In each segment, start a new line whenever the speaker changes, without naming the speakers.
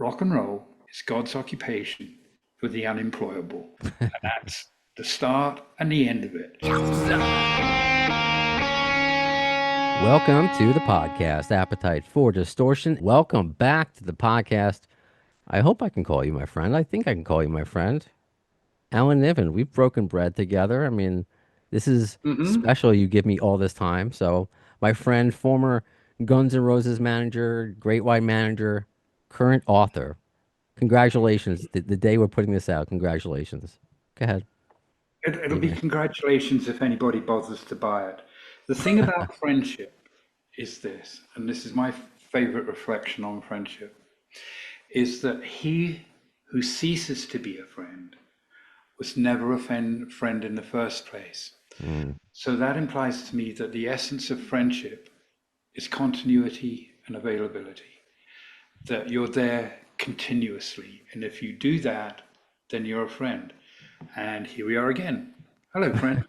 rock and roll is God's occupation for the unemployable. And that's the start and the end of it.
Welcome to the podcast, Appetite for Distortion. Welcome back to the podcast. I hope I can call you my friend. I think I can call you my friend. Alan Niven, we've broken bread together. I mean, this is special you give me all this time. So, my friend, former Guns N' Roses manager, Great White manager, current author. Congratulations. The day we're putting this out, congratulations. Go ahead.
It'll be congratulations if anybody bothers to buy it. The thing about friendship is this, and this is my favorite reflection on friendship, is that he who ceases to be a friend was never a friend in the first place. So that implies to me that the essence of friendship is continuity and availability, that you're there continuously. And if you do that, then you're a friend. And here we are again. Hello, friend.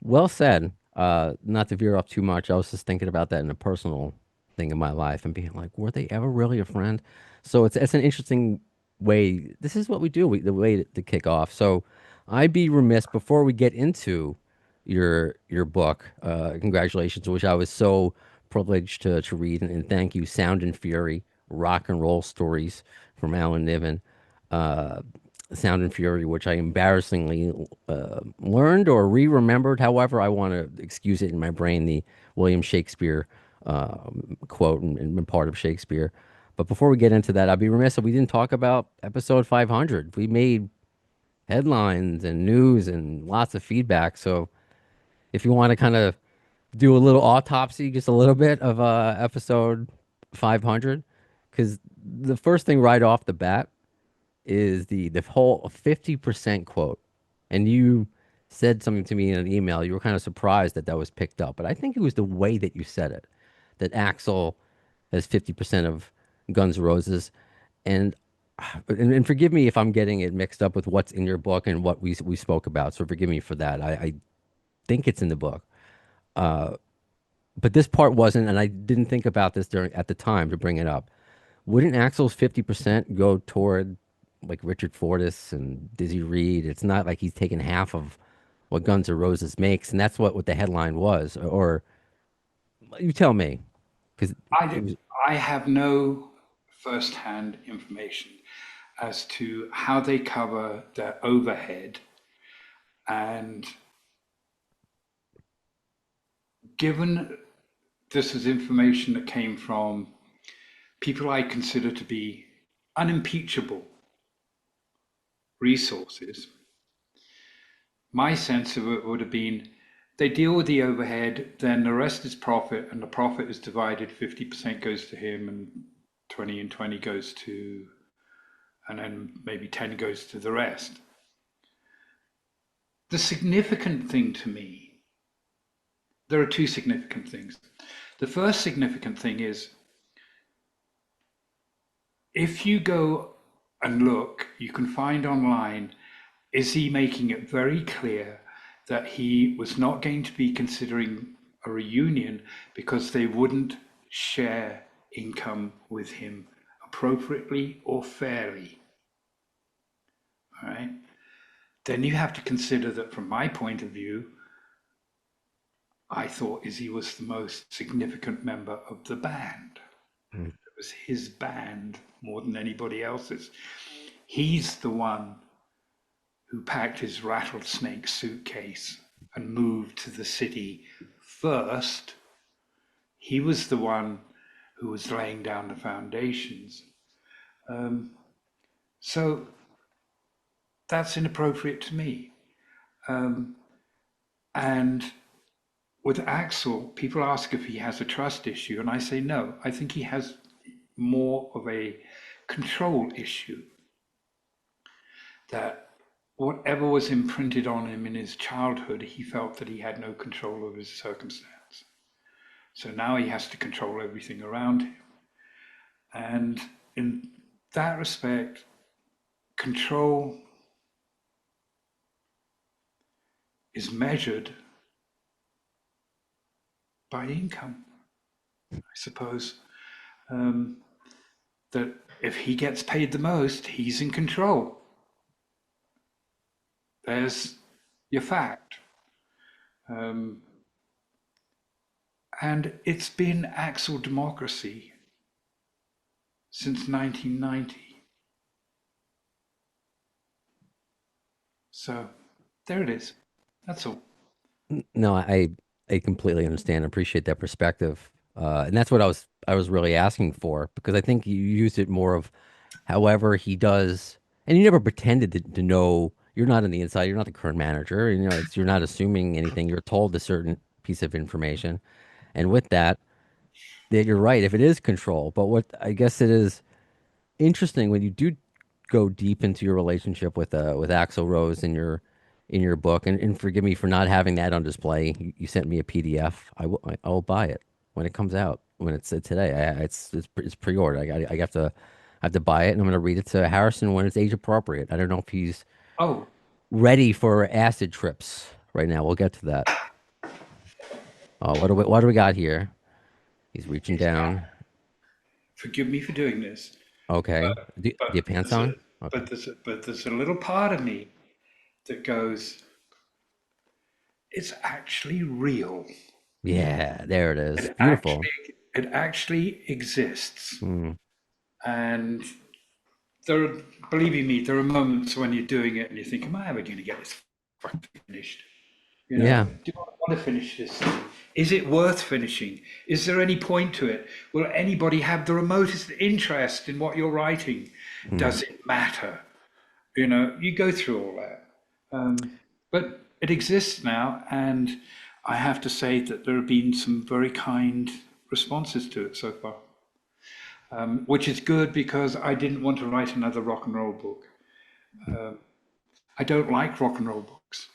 Well said. Not to veer off too much, I was just thinking about that in a personal thing in my life and being like, were they ever really a friend? So it's an interesting way. This is what we do, the way to kick off. So I'd be remiss before we get into your book. Congratulations, which I was so privileged to read, and thank you. Sound and Fury, rock and roll stories from Alan Niven. Sound and Fury, which I embarrassingly learned or re-remembered. However, I want to excuse it in my brain, the William Shakespeare quote and part of Shakespeare. But before we get into that, I'd be remiss if we didn't talk about episode 500. We made headlines and news and lots of feedback. So if you want to kind of do a little autopsy, just a little bit of episode 500, because the first thing right off the bat is the whole 50% quote. And you said something to me in an email. You were kind of surprised that that was picked up, but I think it was the way that you said it, that Axel has 50% of Guns N' Roses. And, and forgive me if I'm getting it mixed up with what's in your book and what we spoke about. So forgive me for that. I think it's in the book. But this part wasn't, and I didn't think about this during at the time to bring it up. Wouldn't Axel's 50% go toward like Richard Fortus and Dizzy Reed? It's not like he's taken half of what Guns N' Roses makes, and that's what the headline was. Or you tell me, because it was
I have no first-hand information as to how they cover their overhead. And given this is information that came from people I consider to be unimpeachable resources, my sense of it would have been they deal with the overhead, then the rest is profit, and the profit is divided 50% goes to him, and 20 and 20 goes to, and then maybe 10 goes to the rest. The significant thing to me, there are two significant things. The first significant thing is if you go and look, you can find online, Izzy making it very clear that he was not going to be considering a reunion because they wouldn't share income with him appropriately or fairly. All right. Then you have to consider that from my point of view, I thought Izzy was the most significant member of the band. It was his band more than anybody else's. He's the one who packed his rattlesnake suitcase and moved to the city first. He was the one who was laying down the foundations. So that's inappropriate to me. And with Axel, people ask if he has a trust issue, and I say no. I think he has more of a control issue, that whatever was imprinted on him in his childhood, he felt that he had no control over his circumstance. So now he has to control everything around him. And in that respect, control is measured by income, I suppose. That if he gets paid the most, he's in control. There's your fact. Um, and it's been Axel democracy since 1990. So there it is. That's all.
No, I completely understand and appreciate that perspective. And that's what I was really asking for because I think you used it more of however he does, and you never pretended to know. You're not on the inside. You're not the current manager. You know, you're not assuming anything. You're told a certain piece of information, and with that, that you're right. If it is control, but what I guess it is interesting when you do go deep into your relationship with Axl Rose in your book, and forgive me for not having that on display. You sent me a PDF. I will buy it when it comes out. When it's today, it's pre-ordered. I have to buy it, and I'm going to read it to Harrison when it's age appropriate. I don't know if he's
Oh,
ready for acid trips right now. We'll get to that. Oh, what do we got here? He's reaching
it's
down.
forgive me for doing this,
Okay. Do you have pants
there's a,
on? Okay.
but there's a little part of me that goes, it's actually real.
Yeah, there it is.
It
Beautiful.
actually exists.
Mm.
And there are, believe you me, there are moments when you're doing it and you think, am I ever going to get this fucking finished? You know,
Yeah.
do I want to finish this thing? Is it worth finishing? Is there any point to it? Will anybody have the remotest interest in what you're writing?
Mm.
Does it matter? You know, you go through all that. But it exists now, and I have to say that there have been some very kind responses to it so far, which is good because I didn't want to write another rock and roll book. I don't like rock and roll books.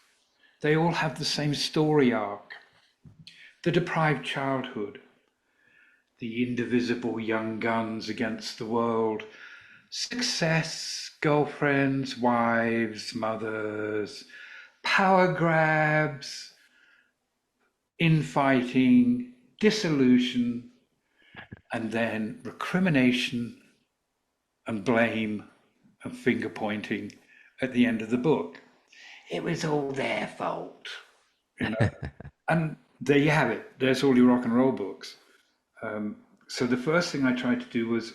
They all have the same story arc: the deprived childhood, the indivisible young guns against the world, success, girlfriends, wives, mothers, power grabs, infighting, dissolution, and then recrimination and blame and finger pointing at the end of the book. It was all their fault, you know. And there you have it. There's all your rock and roll books. So the first thing I tried to do was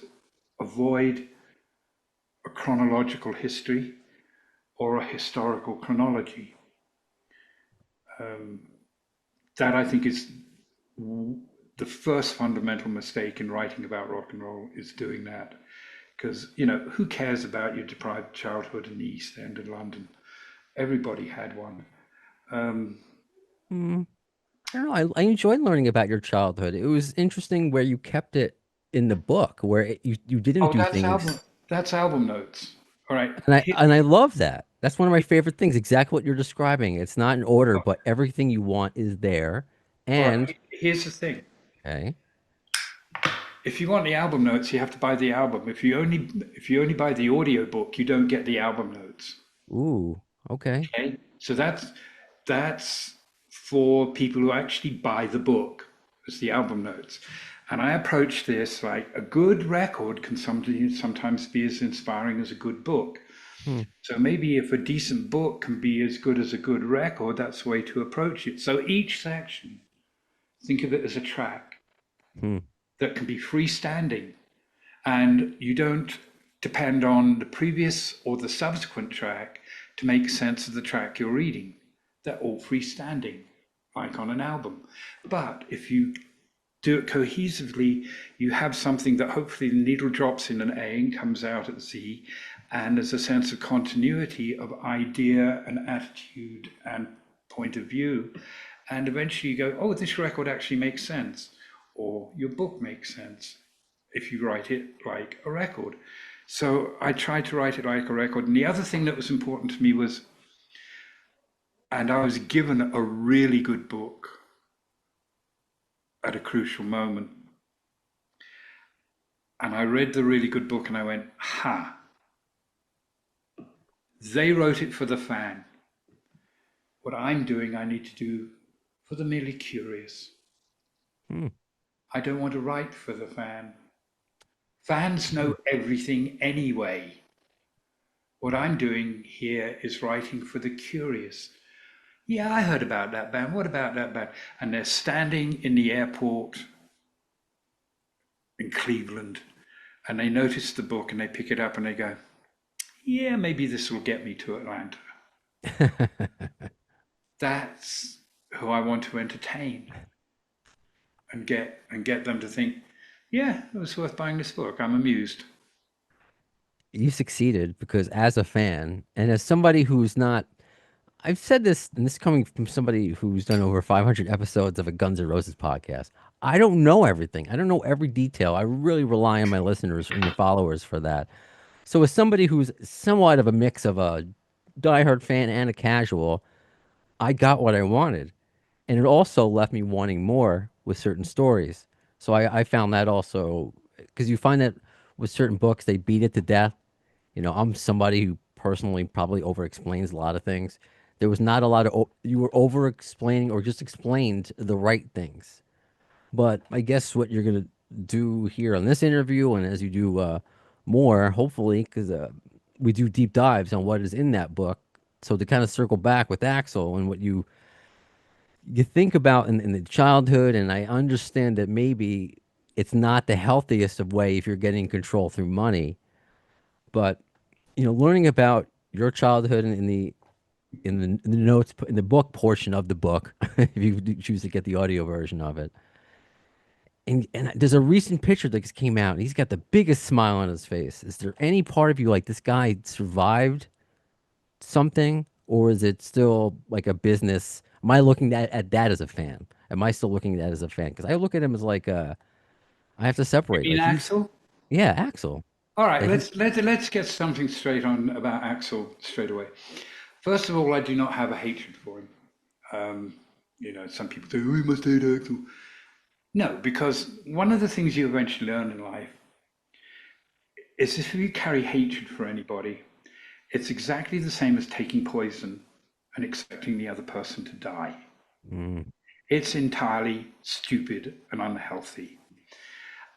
avoid a chronological history or a historical chronology. That I think is the first fundamental mistake in writing about rock and roll is doing that. Because, you know, who cares about your deprived childhood in the East End of London? Everybody had one.
Mm. I don't know. I enjoyed learning about your childhood. It was interesting where you kept it in the book, where you didn't
Oh,
do things.
that's album notes. All right.
And I love that. That's one of my favorite things. Exactly what you're describing. It's not in order, but everything you want is there.
All
And
right. Here's the thing.
okay.
If you want the album notes, you have to buy the album. If you only buy the audio book, you don't get the album notes.
Ooh, okay.
Okay. So that's for people who actually buy the book as the album notes. And I approach this like a good record can sometimes be as inspiring as a good book.
Hmm,
So maybe if a decent book can be as good as a good record, that's the way to approach it. So each section, think of it as a track
hmm,
that can be freestanding, and you don't depend on the previous or the subsequent track to make sense of the track you're reading. They're all freestanding, like on an album. But if you do it cohesively, you have something that hopefully the needle drops in an A and comes out at Z, and there's a sense of continuity of idea and attitude and point of view. And eventually you go, oh, this record actually makes sense, or your book makes sense if you write it like a record. So I tried to write it like a record. And the other thing that was important to me was, and I was given a really good book at a crucial moment. And I read the really good book and I went, ha, they wrote it for the fan. What I'm doing, I need to do for the merely curious.
hmm.
I don't want to write for the fan, Fans know everything anyway. What I'm doing here is writing for the curious. Yeah, I heard about that band. What about that band? And they're standing in the airport in Cleveland and they notice the book and they pick it up and they go, yeah, maybe this will get me to Atlanta. That's who I want to entertain and get them to think, yeah, it was worth buying this book. I'm amused.
You succeeded because as a fan and as somebody who's not, I've said this, and this is coming from somebody who's done over 500 episodes of a Guns N' Roses podcast. I don't know everything. I don't know every detail. I really rely on my listeners and the followers for that. So, as somebody who's somewhat of a mix of a diehard fan and a casual, I got what I wanted. And it also left me wanting more with certain stories. So, I found that also, because you find that with certain books, they beat it to death. You know, I'm somebody who personally probably over explains a lot of things. There was not a lot of, you were over explaining or just explained the right things. But I guess what you're going to do here on this interview and as you do more, hopefully, because we do deep dives on what is in that book. So to kind of circle back with Axel and what you think about in the childhood, and I understand that maybe it's not the healthiest of way if you're getting control through money, but learning about your childhood in the notes in the book portion of the book, if you do choose to get the audio version of it. And there's a recent picture that just came out, and he's got the biggest smile on his face. Is there any part of you like this guy survived something, or is it still like a business? Am I looking at that as a fan? Am I still looking at that as a fan? Because I look at him as like I have to
You
separate.
mean
Like he's
Axel?
yeah, Axel.
All right,
Like he,
let's get something straight on about Axel straight away. First of all, I do not have a hatred for him. Um, some people say, "Oh, you must hate Axel." No, because one of the things you eventually learn in life is if you carry hatred for anybody, it's exactly the same as taking poison and expecting the other person to die.
mm,
It's entirely stupid and unhealthy.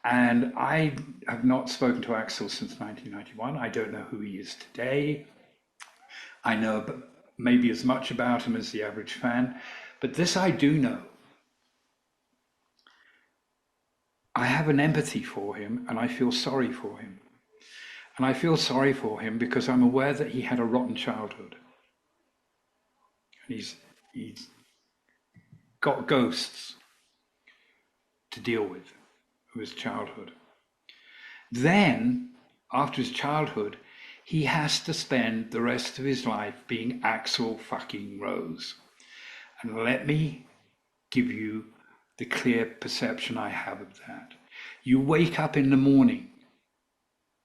And I have not spoken to Axel since 1991. I don't know who he is today. I know maybe as much about him as the average fan. But this I do know. I have an empathy for him and I feel sorry for him. And I feel sorry for him because I'm aware that he had a rotten childhood. And he's got ghosts to deal with of his childhood. Then, after his childhood, he has to spend the rest of his life being Axel fucking Rose. And let me give you the clear perception I have of that. You wake up in the morning,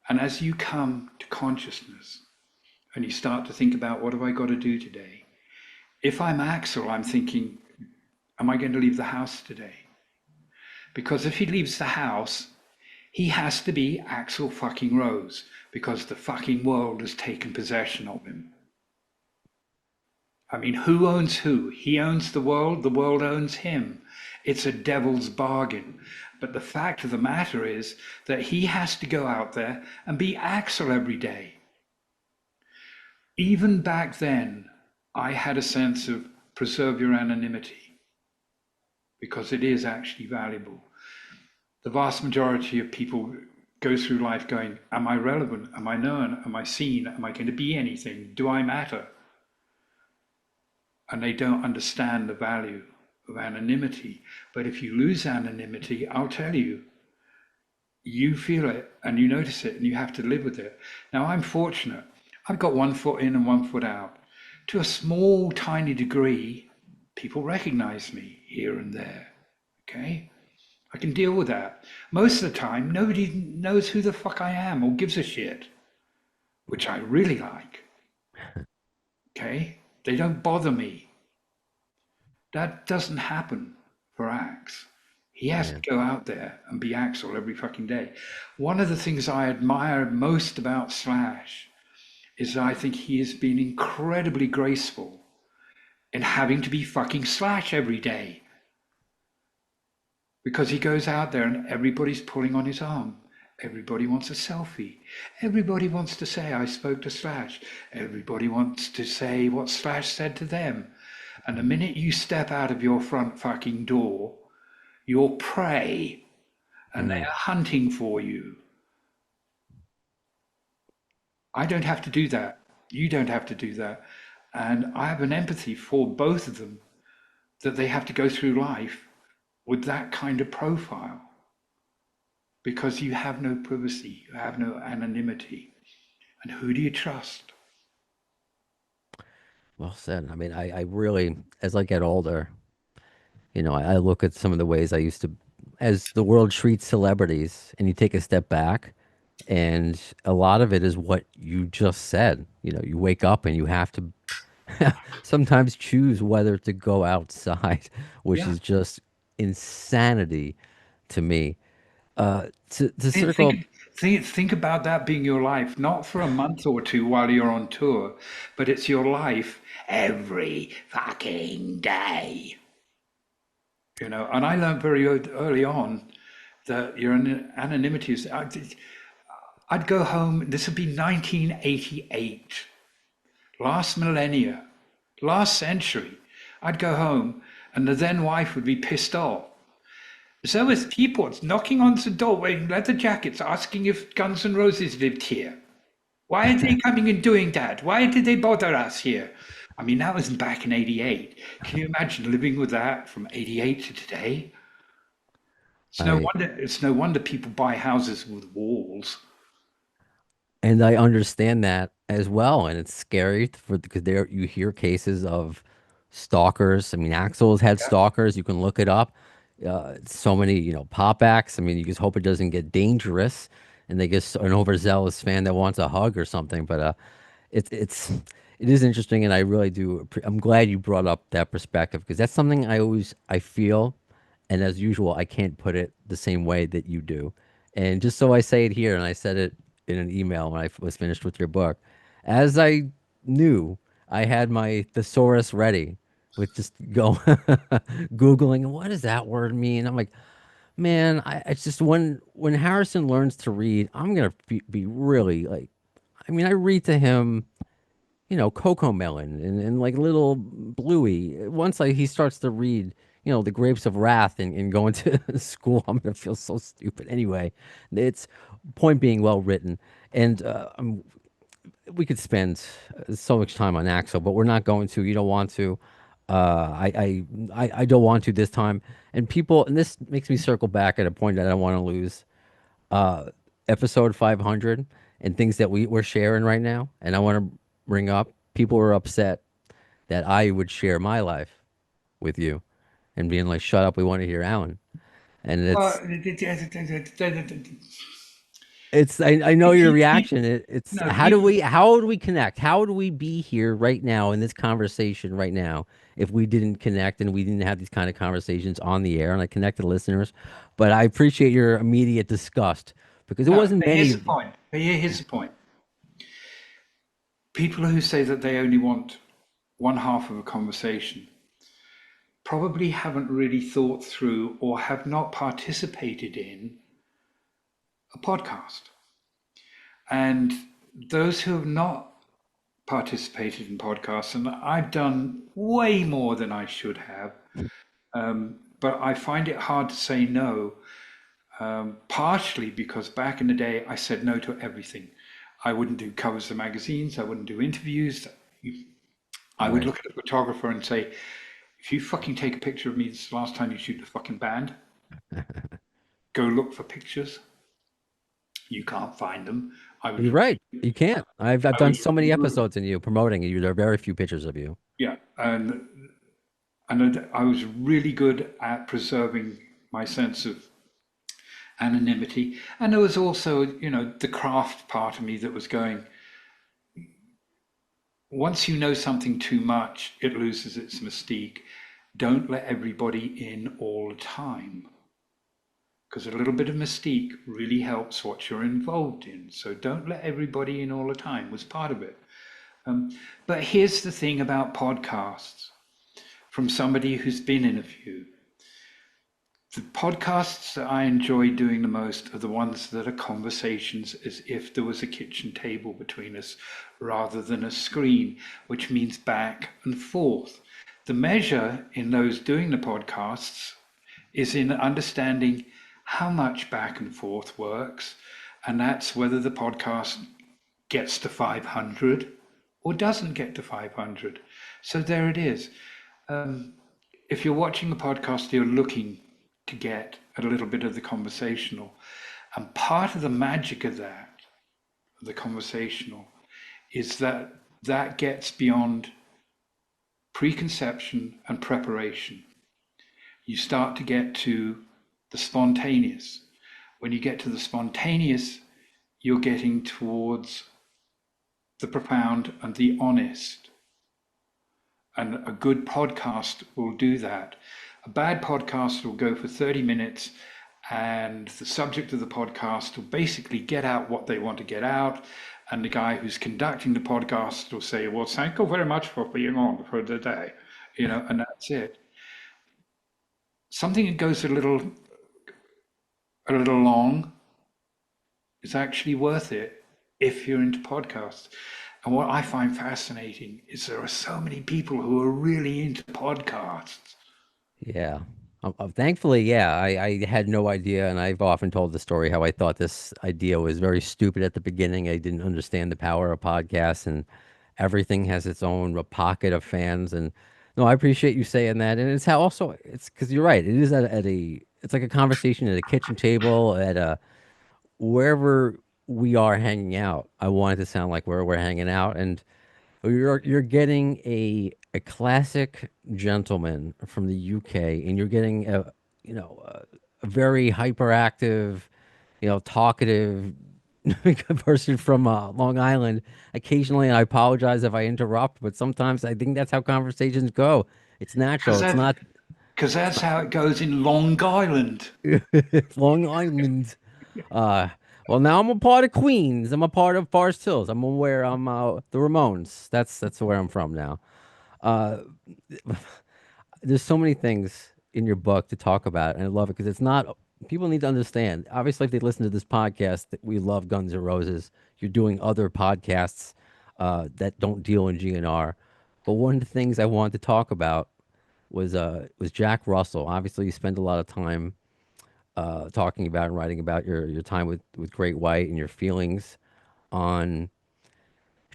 and as you come to consciousness and you start to think about what have I got to do today? If I'm Axel, I'm thinking, am I going to leave the house today? Because if he leaves the house, he has to be Axel fucking Rose because the fucking world has taken possession of him. I mean, who owns who? He owns the world owns him. It's a devil's bargain. But the fact of the matter is that he has to go out there and be Axel every day. Even back then, I had a sense of preserve your anonymity because it is actually valuable. The vast majority of people go through life going, am I relevant? Am I known? Am I seen? Am I going to be anything? Do I matter? And they don't understand the value of anonymity. But if you lose anonymity, I'll tell you, you feel it and you notice it and you have to live with it. Now, I'm fortunate. I've got one foot in and one foot out. To a small, tiny degree, people recognize me here and there. Okay? I can deal with that. Most of the time, nobody knows who the fuck I am or gives a shit, which I really like. Okay? They don't bother me. That doesn't happen for Axe. He has
yeah.
to go out there and be Axel every fucking day. One of the things I admire most about Slash is that I think he has been incredibly graceful in having to be fucking Slash every day because he goes out there and everybody's pulling on his arm. Everybody wants a selfie. Everybody wants to say, I spoke to Slash. Everybody wants to say what Slash said to them. And the minute you step out of your front fucking door, you're prey and they
Mm.
are hunting for you. I don't have to do that. You don't have to do that. And I have an empathy for both of them that they have to go through life with that kind of profile because you have no privacy, you have no anonymity. And who do you trust?
Well said. I mean, I really, as I get older, I look at some of the ways I used to, as the world treats celebrities, and you take a step back, and a lot of it is what you just said. You wake up and you have to sometimes choose whether to go outside, which
Yeah.
is just insanity to me. To
Think,
circle,
think, think about that being your life, not for a month or two while you're on tour, but it's your life every fucking day. And I learned very early on that your anonymity is. I'd go home, this would be 1988, last millennia, last century. I'd go home and the then wife would be pissed off. There was people knocking on the door wearing leather jackets asking if Guns N' Roses lived here. Why are they coming and doing that? Why did they bother us here? I mean, that was back in 88. Can you imagine living with that from 88 to today?
I
It's no wonder people buy houses with walls.
and I understand that as well, and it's scary because there you hear cases of stalkers. I mean, Axel's had
Yeah.
stalkers. You can look it up. So many, pop acts. I mean, you just hope it doesn't get dangerous, and they get an overzealous fan that wants a hug or something. But it is interesting, and I really do. I'm glad you brought up that perspective because that's something I feel, and as usual, I can't put it the same way that you do. And just so I say it here, and I said it in an email when I was finished with your book, as I knew, I had my thesaurus ready with just go googling what does that word mean. I'm like, man, it's just when Harrison learns to read, I'm gonna be really like. I mean, I read to him Cocoa Melon and like little Bluey. Once he starts to read, the Grapes of Wrath and going to school, I'm gonna feel so stupid. Anyway, it's point being well written, and we could spend so much time on Axel, but we're not going to. You don't want to. I don't want to this time. And people, and this makes me circle back at a point that I don't want to lose. Uh, Episode 500 and things that we're sharing right now, and I want to bring up. People were upset that I would share my life with you, and being like, "Shut up, we want to hear Alan." And
Well,
it's I know your reaction. It's
no, people.
how would we connect? How would we be here right now in this conversation right now if we didn't connect and we didn't have these kind of conversations on the air? And I connect to listeners, but I appreciate your immediate disgust because it
No,
wasn't
but here's the
many.
point. Here's the point. People who say that they only want one half of a conversation probably haven't really thought through or have not participated in a podcast. And those who have not participated in podcasts, and I've done way more than I should have, but I find it hard to say no, partially because back in the day I said no to everything. I wouldn't do covers of magazines, I wouldn't do interviews. I would
Right.
look at a photographer and say, if you fucking take a picture of me, this is the last time you shoot the fucking band. Go look for pictures. You can't find them. I would,
You're right. You can't. I've
I
done
would,
so many episodes in you promoting you. There are very few pictures of you.
yeah. And I was really good at preserving my sense of anonymity. And there was also, the craft part of me that was going, once you know something too much, it loses its mystique. Don't let everybody in all the time. Because a little bit of mystique really helps what you're involved in. So don't let everybody in all the time was part of it. But here's the thing about podcasts from somebody who's been in a few. The podcasts that I enjoy doing the most are the ones that are conversations as if there was a kitchen table between us rather than a screen, which means back and forth. The measure in those doing the podcasts is in understanding how much back and forth works, and that's whether the podcast gets to 500 or doesn't get to 500. So there it is. If you're watching the podcast, you're looking to get a little bit of the conversational. And part of the magic of that, the conversational, is that that gets beyond preconception and preparation. You start to get to the spontaneous. When you get to the spontaneous, you're getting towards the profound and the honest. And a good podcast will do that. A bad podcast will go for 30 minutes, and the subject of the podcast will basically get out what they want to get out. And the guy who's conducting the podcast will say, well, thank you very much for being on for the day, and that's it. Something that goes a little long is actually worth it if you're into podcasts. And what I find fascinating is there are so many people who are really into podcasts.
Yeah. Thankfully, yeah, I had no idea, and I've often told the story how I thought this idea was very stupid at the beginning. I didn't understand the power of podcasts, and everything has its own pocket of fans. And no, I appreciate you saying that. And it's how also it's because you're right. It is at a it's like a conversation at a kitchen table at a wherever we are hanging out. I want it to sound like where we're hanging out, and you're getting a classic gentleman from the UK, and you're getting a very hyperactive, talkative person from Long Island. Occasionally, I apologize if I interrupt, but sometimes I think that's how conversations go. It's natural.
Because
It's
that,
not
because that's how it goes in Long Island.
Long Island. Uh, well, now I'm a part of Queens. I'm a part of Forest Hills. I'm aware I'm the Ramones. That's where I'm from now. Uh, there's so many things in your book to talk about, and I love it because it's not. People need to understand. Obviously, if they listen to this podcast, that we love Guns N' Roses. You're doing other podcasts that don't deal in GNR. But one of the things I wanted to talk about was Jack Russell. Obviously, you spend a lot of time talking about and writing about your time with Great White and your feelings on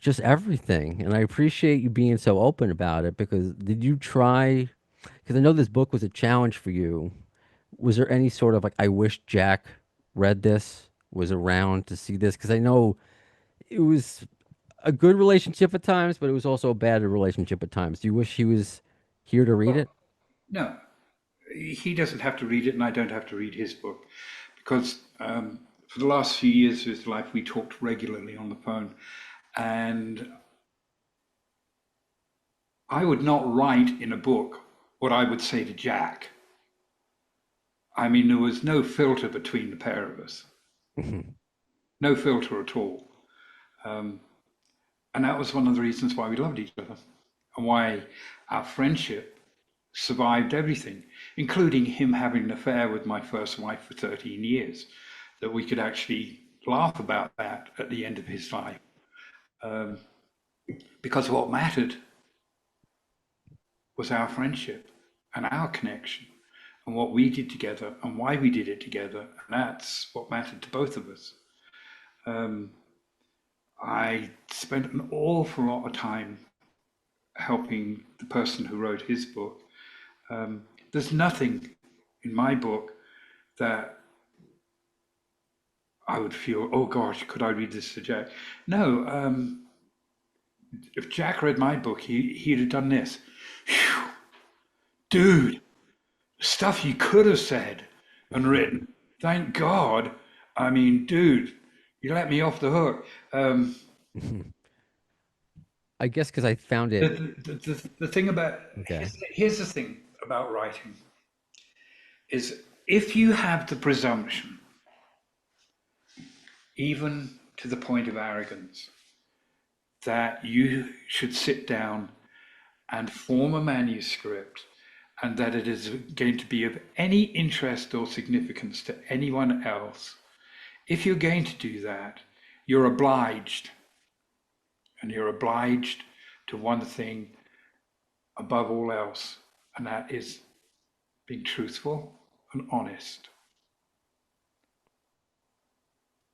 just everything. And I appreciate you being so open about it because did you try? Because I know this book was a challenge for you. Was there any sort of like, I wish Jack read this, was around to see this? Because I know it was a good relationship at times, but it was also a bad relationship at times. Do you wish he was here to read it?
Well, no, he doesn't have to read it, and I don't have to read his book, because for the last few years of his life, we talked regularly on the phone, and I would not write in a book what I would say to Jack. I mean, there was no filter between the pair of us, no filter at all. Um, and that was one of the reasons why we loved each other and why our friendship survived everything, including him having an affair with my first wife for 13 years, that we could actually laugh about that at the end of his life. Um, because what mattered was our friendship and our connection and what we did together and why we did it together. And that's what mattered to both of us. Um, I spent an awful lot of time helping the person who wrote his book. There's nothing in my book that I would feel, oh gosh, could I read this to Jack? No, if Jack read my book, he'd have done this. Phew, dude, stuff you could have said and written. Thank God. I mean, dude, you let me off the hook.
I guess because I found
The,
it.
the thing about
Okay.
here's the thing about writing is if you have the presumption, even to the point of arrogance, that you should sit down and form a manuscript and that it is going to be of any interest or significance to anyone else, if you're going to do that, you're obliged, and you're obliged to one thing above all else, and that is being truthful and honest.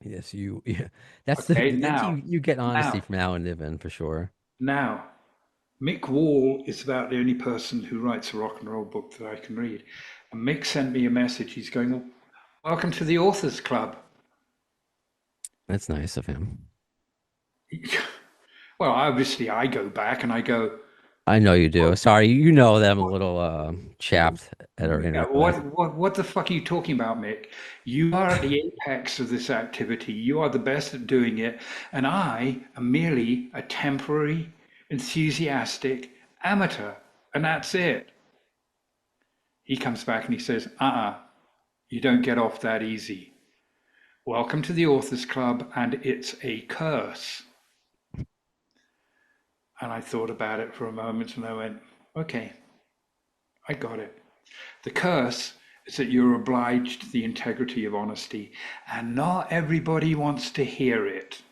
Yes, you. Yeah, that's
Okay,
you get honesty
now,
from Alan Niven for sure.
now, Mick Wall is about the only person who writes a rock and roll book that I can read. And Mick sent me a message. He's going, "Well, welcome to the Authors Club."
That's nice of him.
Well, obviously, I go back and I go,
I know you do.
what,
Sorry, you know that I'm a
what,
little chapped at our
yeah,
internet life.
what the fuck are you talking about, Mick? You are at the apex of this activity. You are the best at doing it. And I am merely a temporary, enthusiastic amateur. And that's it. He comes back and he says, you don't get off that easy. Welcome to the Authors Club, and it's a curse. And I thought about it for a moment and I went, okay, I got it. The curse is that you're obliged to the integrity of honesty, and not everybody wants to hear it.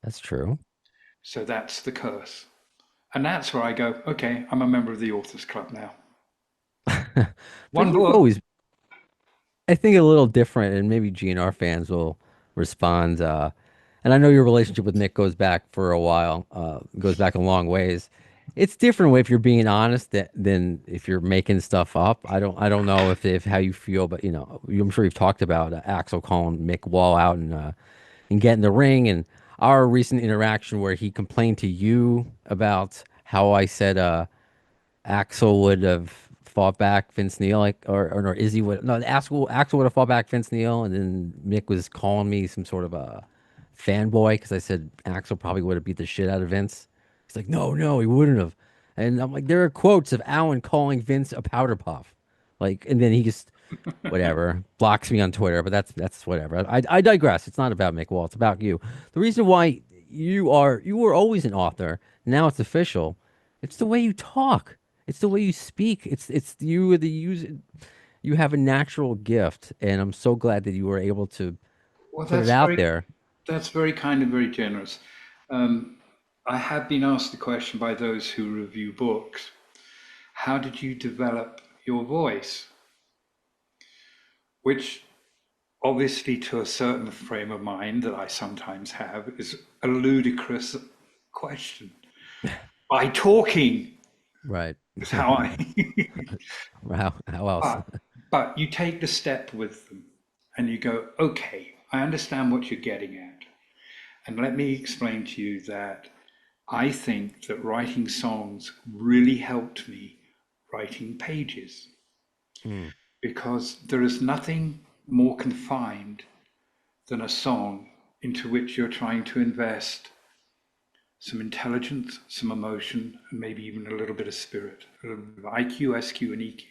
That's true.
So that's the curse. And that's where I go, okay, I'm a member of the Authors Club now.
But
One
you've
book.
always, I think, a little different, and maybe GNR fans will respond. And I know your relationship with Nick goes back for a while, goes back a long ways. It's different if you're being honest than if you're making stuff up. I don't know if how you feel, but I'm sure you've talked about Axel calling Mick Wall out and get in the ring, and our recent interaction where he complained to you about how I said Axel would have fought back Vince Neil, like or Izzy would no Axel would have fought back Vince Neil, and then Mick was calling me some sort of a fanboy because I said Axel probably would have beat the shit out of Vince. He's like, no, he wouldn't have. And I'm like, there are quotes of Alan calling Vince a powder puff, like, and then he just whatever blocks me on Twitter. But that's whatever. I digress. It's not about Mick Wall. It's about you. The reason why you were always an author. Now it's official. It's the way you talk. It's the way you speak. It's you are the use. You have a natural gift, and I'm so glad that you were able to
Well,
put it out there.
that's very kind and very generous. Um, I have been asked the question by those who review books, how did you develop your voice? Which obviously to a certain frame of mind that I sometimes have is a ludicrous question. By talking
Right.
is how I
How else?
but you take the step with them and you go, okay, I understand what you're getting at. And let me explain to you that I think that writing songs really helped me writing pages
Hmm.
because there is nothing more confined than a song into which you're trying to invest some intelligence, some emotion, and maybe even a little bit of spirit, a little bit of IQ, SQ, and EQ.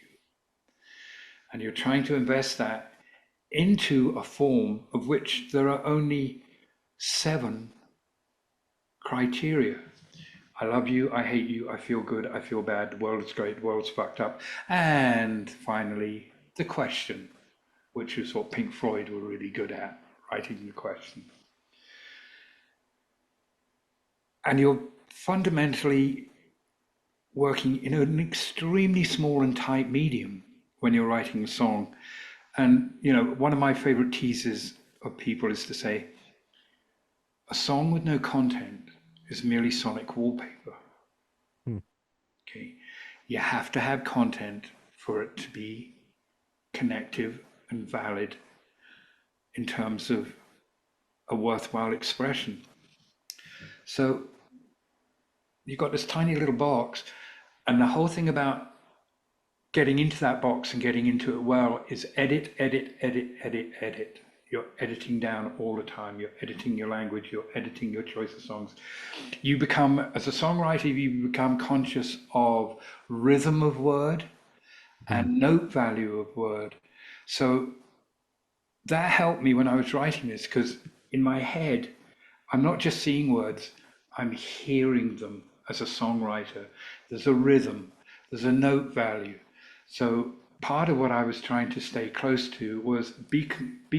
And you're trying to invest that into a form of which there are only 7 criteria. I love you, I hate you, I feel good, I feel bad, the world is great, the world's fucked up. And finally, the question, which is what Pink Floyd were really good at, writing the question. And you're fundamentally working in an extremely small and tight medium when you're writing a song. And, one of my favorite teases of people is to say, a song with no content is merely sonic wallpaper.
Hmm.
Okay. You have to have content for it to be connective and valid in terms of a worthwhile expression. So you've got this tiny little box, and the whole thing about getting into that box and getting into it well is edit, edit, edit, edit, edit. You're editing down all the time. You're editing your language. You're editing your choice of songs. You become, as a songwriter, you become conscious of rhythm of word
Hmm.
and note value of word. So that helped me when I was writing this because in my head, I'm not just seeing words, I'm hearing them as a songwriter. There's a rhythm, There's a note value. So part of what I was trying to stay close to was be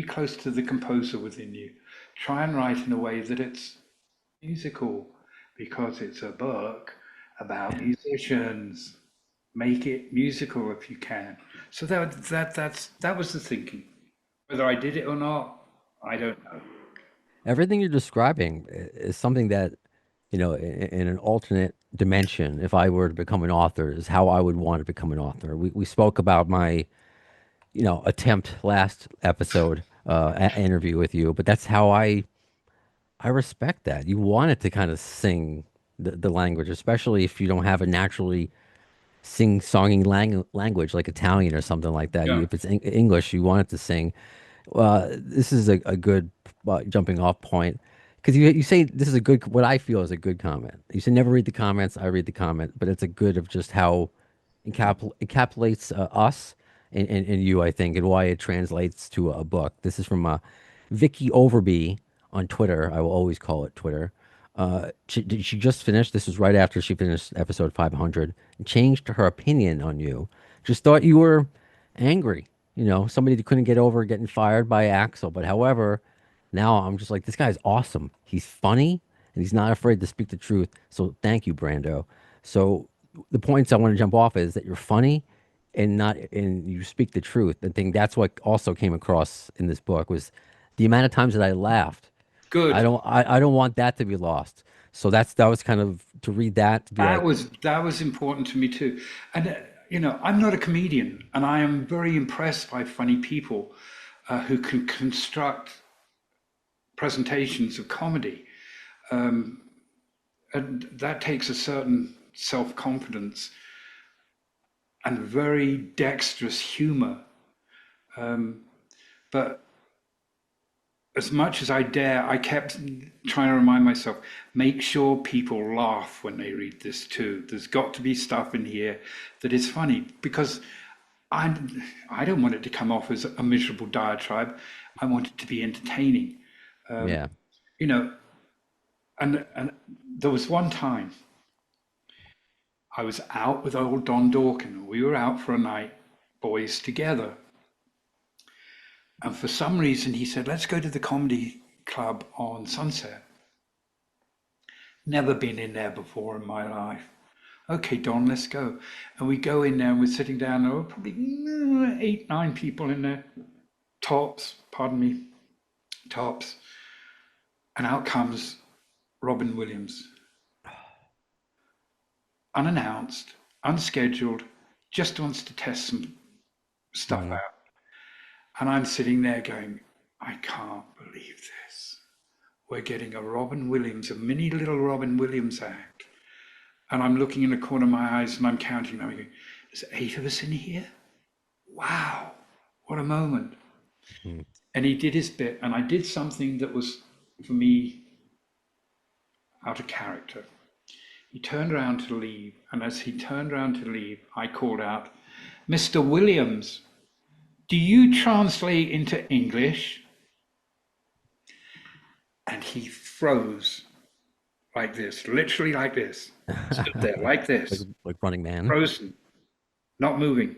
close to the composer within you. Try and write in a way that it's musical because it's a book about musicians. Make it musical if you can. So that was the thinking. Whether I did it or not, I don't know.
Everything you're describing is something that, in an alternate dimension, if I were to become an author, is how I would want to become an author. We spoke about my, attempt last episode, interview with you, but that's how I respect that. You want it to kind of sing the language, especially if you don't have a naturally sing-songing language like Italian or something like that.
Yeah,
If it's English, you want it to sing. This is a good jumping off point because you say this is a good, what I feel is a good comment. You say never read the comments. I read the comment, but it's a good of just how encapsulates us and you, I think, and why it translates to a book. This is from Vicky Overby on Twitter. I will always call it Twitter. She just finished. This was right after she finished episode 500 and changed her opinion on you. Just thought you were angry. Somebody that couldn't get over getting fired by Axel. But however, now I'm just like, this guy's awesome. He's funny and he's not afraid to speak the truth. So thank you, Brando. So the points I want to jump off is that you're funny and you speak the truth. I think that's what also came across in this book was the amount of times that I laughed.
good.
I don't want that to be lost. So that was kind of to read that to be like,
That was important to me too. And I'm not a comedian, and I am very impressed by funny people who can construct presentations of comedy, and that takes a certain self-confidence and very dexterous humor. But as much as I dare, I kept trying to remind myself, make sure people laugh when they read this too. There's got to be stuff in here that is funny because I, I don't want it to come off as a miserable diatribe. I want it to be entertaining.
yeah.
You know, and there was one time I was out with old Don Dorkin. We were out for a night, boys together. And for some reason, he said, let's go to the comedy club on Sunset. Never been in there before in my life. Okay, Don, let's go. And we go in there and we're sitting down. There were probably 8, 9 people in there. Tops, pardon me, tops. And out comes Robin Williams. Unannounced, unscheduled, just wants to test some stuff
Mm.
out. And I'm sitting there going, I can't believe this. We're getting a Robin Williams, a mini little Robin Williams act. And I'm looking in the corner of my eyes and I'm counting them. I'm going, there's 8 of us in here? Wow, what a moment.
Mm.
And he did his bit, and I did something that was, for me, out of character. He turned around to leave, and as he turned around to leave, I called out, Mr. Williams, do you translate into English? And he froze like this, literally like this, stood there like
like
this,
like Running Man.
frozen, not moving.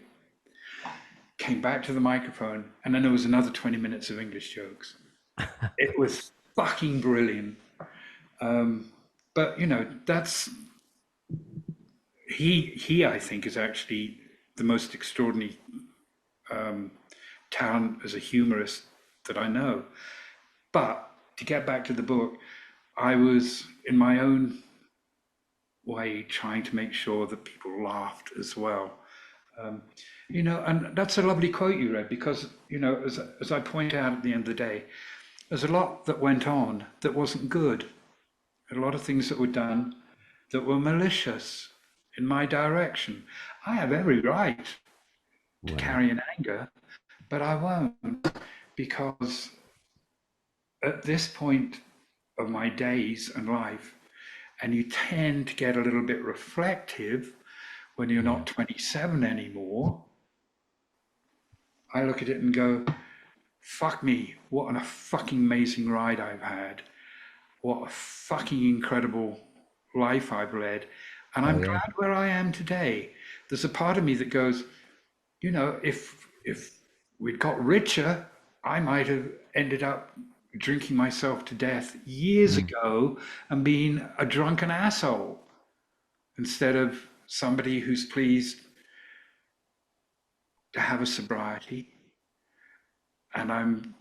Came back to the microphone, and then there was another 20 minutes of English jokes. It was fucking brilliant. But that's he I think is actually the most extraordinary talent as a humorist that I know. But to get back to the book, I was in my own way trying to make sure that people laughed as well. And that's a lovely quote you read because, as I point out at the end of the day, there's a lot that went on that wasn't good. A lot of things that were done that were malicious in my direction. I have every right to
Right.
carry an anger, but I won't because at this point of my days and life, and you tend to get a little bit reflective when you're
Yeah.
not 27 anymore. I look at it and go, fuck me, what a fucking amazing ride I've had. What a fucking incredible life I've led. And
Oh
I'm
yeah.
glad where I am today. there's a part of me that goes, if we'd got richer, I might have ended up drinking myself to death years
Mm.
ago and being a drunken asshole instead of somebody who's pleased to have a sobriety. And I'm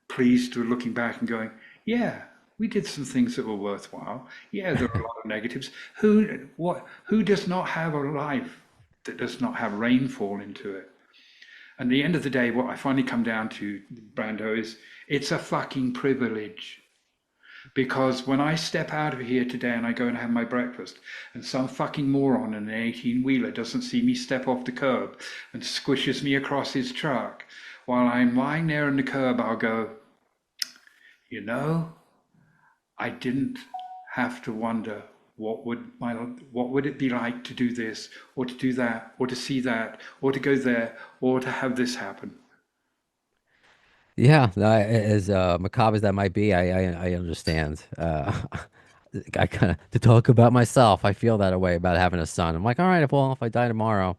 pleased to looking back and going, yeah, we did some things that were worthwhile. Yeah, there are a lot of negatives. Who does not have a life that does not have rainfall into it? And at the end of the day, what I finally come down to, Brando, is it's a fucking privilege. Because when I step out of here today and I go and have my breakfast, and some fucking moron in an 18-wheeler doesn't see me step off the curb and squishes me across his truck, while I'm lying there on the curb, I'll go, you know, I didn't have to wonder what would it be like to do this or to do that or to see that or to go there or to have this happen.
Yeah, no, as macabre as that might be, I understand. I kind of to talk about myself. I feel that way about having a son. I'm like, all right, well, if I die tomorrow,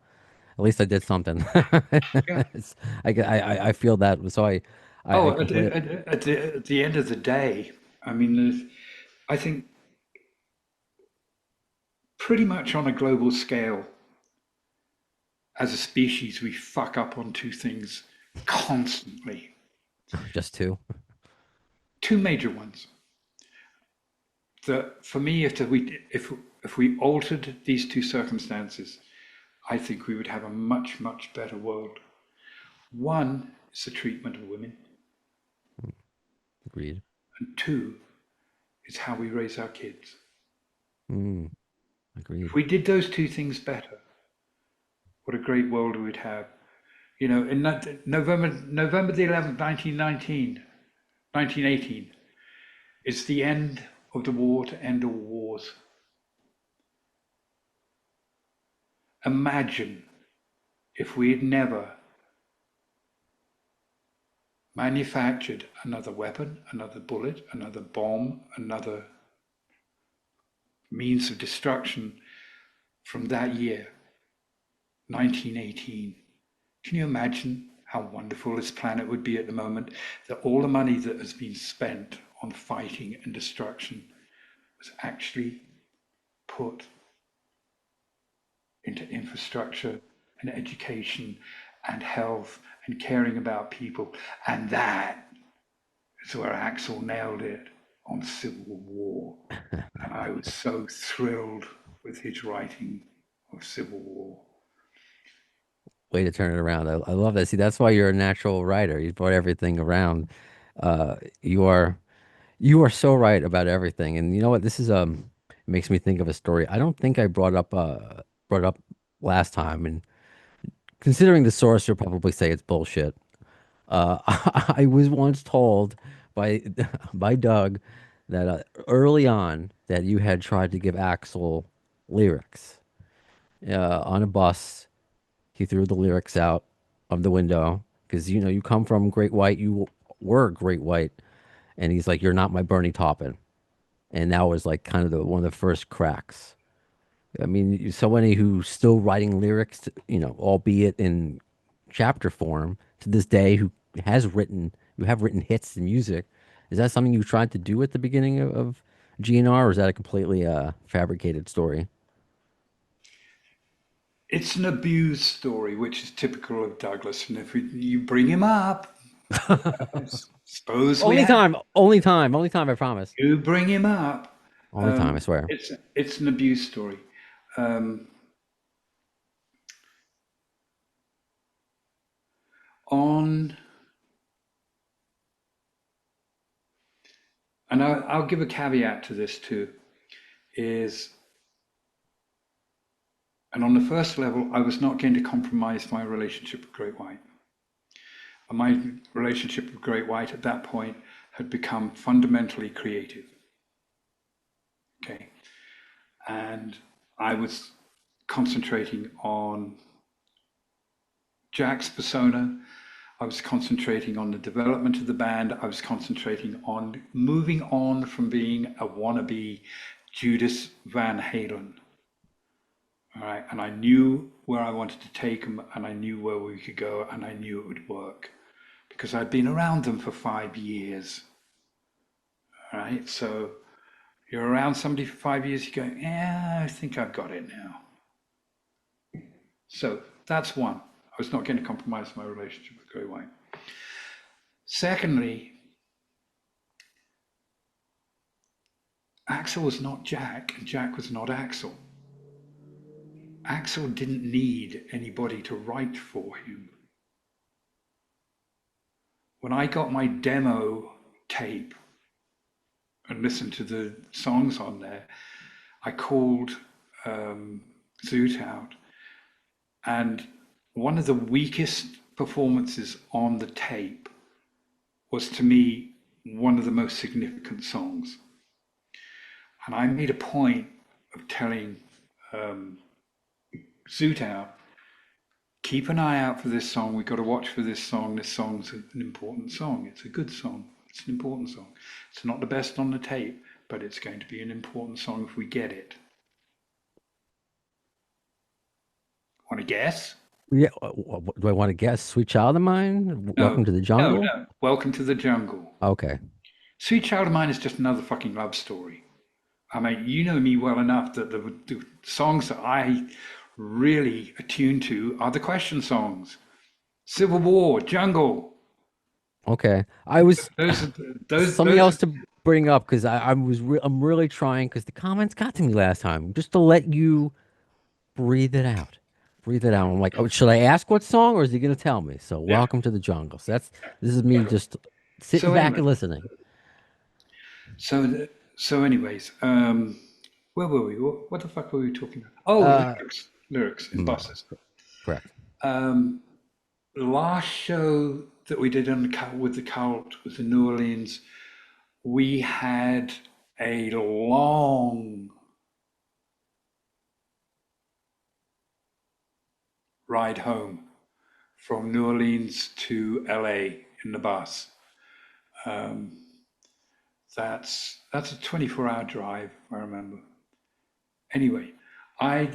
at least I did something.
Yeah.
It's, I feel that. So I
Oh,
completely.
at the end of the day, I mean, I think pretty much on a global scale, as a species, we fuck up on two things constantly.
Just two.
Two major ones. That for me, if we altered these two circumstances, I think we would have a much, much better world. One is the treatment of women,
Agreed.
and two is how we raise our kids.
Mm,
If
agreed.
we did those two things better, what a great world we would have. In that November the 11th, 1918, is the end of the war to end all wars. Imagine if we had never manufactured another weapon, another bullet, another bomb, another means of destruction from that year, 1918. Can you imagine how wonderful this planet would be at the moment? That all the money that has been spent on fighting and destruction was actually put into infrastructure and education and health and caring about people. And that is where Axel nailed it on Civil War. And I was so thrilled with his writing of Civil War.
Way to turn it around. I love that. See, that's why you're a natural writer. You brought everything around. Uh, you are you are so right about everything. And you know what? This is makes me think of a story. I don't think I brought up last time. And considering the source, you'll probably say it's bullshit. I was once told by by Doug that early on that you had tried to give Axel lyrics on a bus. He threw the lyrics out of the window because you come from Great White. You were Great White, and he's like, "You're not my Bernie Taupin," and that was like kind of one of the first cracks. I mean, so many who's still writing lyrics, albeit in chapter form to this day, who have written hits and music. Is that something you tried to do at the beginning of GNR, or is that a completely fabricated story?
It's an abused story, which is typical of Douglas. And if you bring him up, I suppose we
Only
have
time, only time, only time, I promise.
to bring him up.
Only time, I swear.
It's an abuse story. Um, on, and I'll give a caveat to this too, is, and on the first level, I was not going to compromise my relationship with Great White. And my relationship with Great White at that point had become fundamentally creative. Okay. And I was concentrating on Jack's persona. I was concentrating on the development of the band. I was concentrating on moving on from being a wannabe Judas Van Halen. All right, and I knew where I wanted to take them, and I knew where we could go, and I knew it would work because I'd been around them for 5 years. All right, so you're around somebody for 5 years, you go, yeah, I think I've got it now. So that's one. I was not going to compromise my relationship with Great White. Secondly, Axel was not Jack, and Jack was not Axel. Axel didn't need anybody to write for him. When I got my demo tape and listened to the songs on there, I called Zoot out, and one of the weakest performances on the tape was, to me, one of the most significant songs. And I made a point of telling Zoot out, keep an eye out for this song. We've got to watch for this song. This song's an important song. It's a good song. It's an important song. It's not the best on the tape, but it's going to be an important song if we get it. Want to guess?
Yeah, do I want to guess? Sweet Child of Mine?
No,
Welcome to the
no,
Jungle?
no. Welcome to the Jungle.
Okay.
Sweet Child of Mine is just another fucking love story. I mean, you know me well enough that the songs that I really attune to are the question songs. Civil War, Jungle.
Okay. I was
Those are
something else to bring up because I'm really trying because the comments got to me last time just to let you breathe it out. Breathe it out. I'm like, oh, should I ask what song or is he gonna tell me? So
yeah.
welcome to the jungle. So this is me just sitting
So
back
anyway,
and listening.
so anyways, where were we? What the fuck were we talking about? Oh,
Uh
lyrics in
mm,
buses.
correct.
The last show that we did with the cult was in New Orleans. We had a long ride home from New Orleans to LA in the bus. That's a 24-hour drive, if I remember. Anyway, I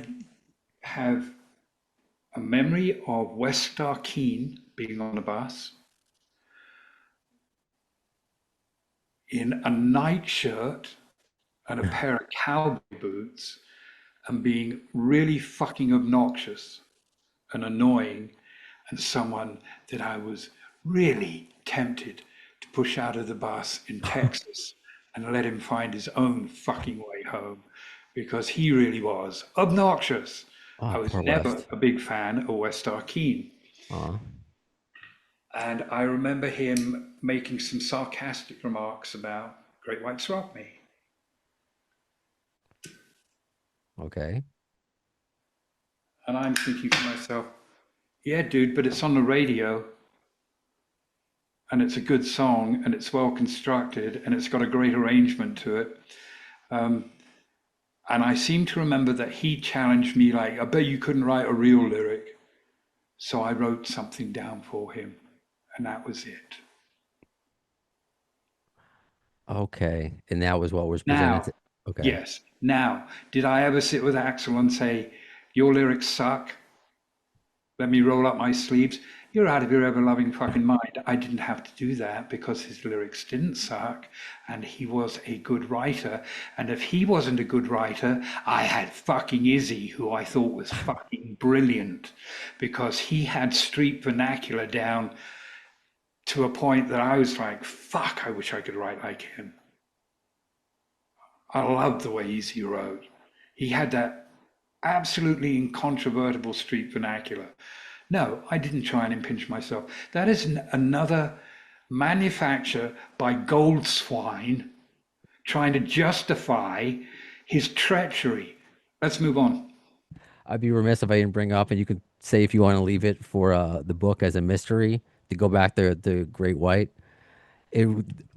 have a memory of West Starkeen being on the bus in a nightshirt and a pair of cowboy boots and being really fucking obnoxious and annoying, and someone that I was really tempted to push out of the bus in Texas and let him find his own fucking way home because he really was obnoxious. I
Oh,
was
poor
never
West.
a big fan of West Arkeen.
Uh,
And I remember him making some sarcastic remarks about Great Whites rock me.
okay.
And I'm thinking to myself, yeah, dude, but it's on the radio and it's a good song and it's well constructed and it's got a great arrangement to it. And I seem to remember that he challenged me, like, I bet you couldn't write a real lyric. So I wrote something down for him, and that was it.
Okay. And that was what was presented
Now,
to, okay.
yes, now, did I ever sit with Axel and say, your lyrics suck? Let me roll up my sleeves. You're out of your ever loving fucking mind. I didn't have to do that because his lyrics didn't suck and he was a good writer. And if he wasn't a good writer, I had fucking Izzy, who I thought was fucking brilliant because he had street vernacular down to a point that I was like, fuck, I wish I could write like him. I loved the way Izzy wrote. He had that absolutely incontrovertible street vernacular. No, I didn't try and impinge myself. That is another manufacture by Gold Swine trying to justify his treachery. Let's move on.
I'd be remiss if I didn't bring up, and you could say if you want to leave it for the book as a mystery to go back to the Great White. It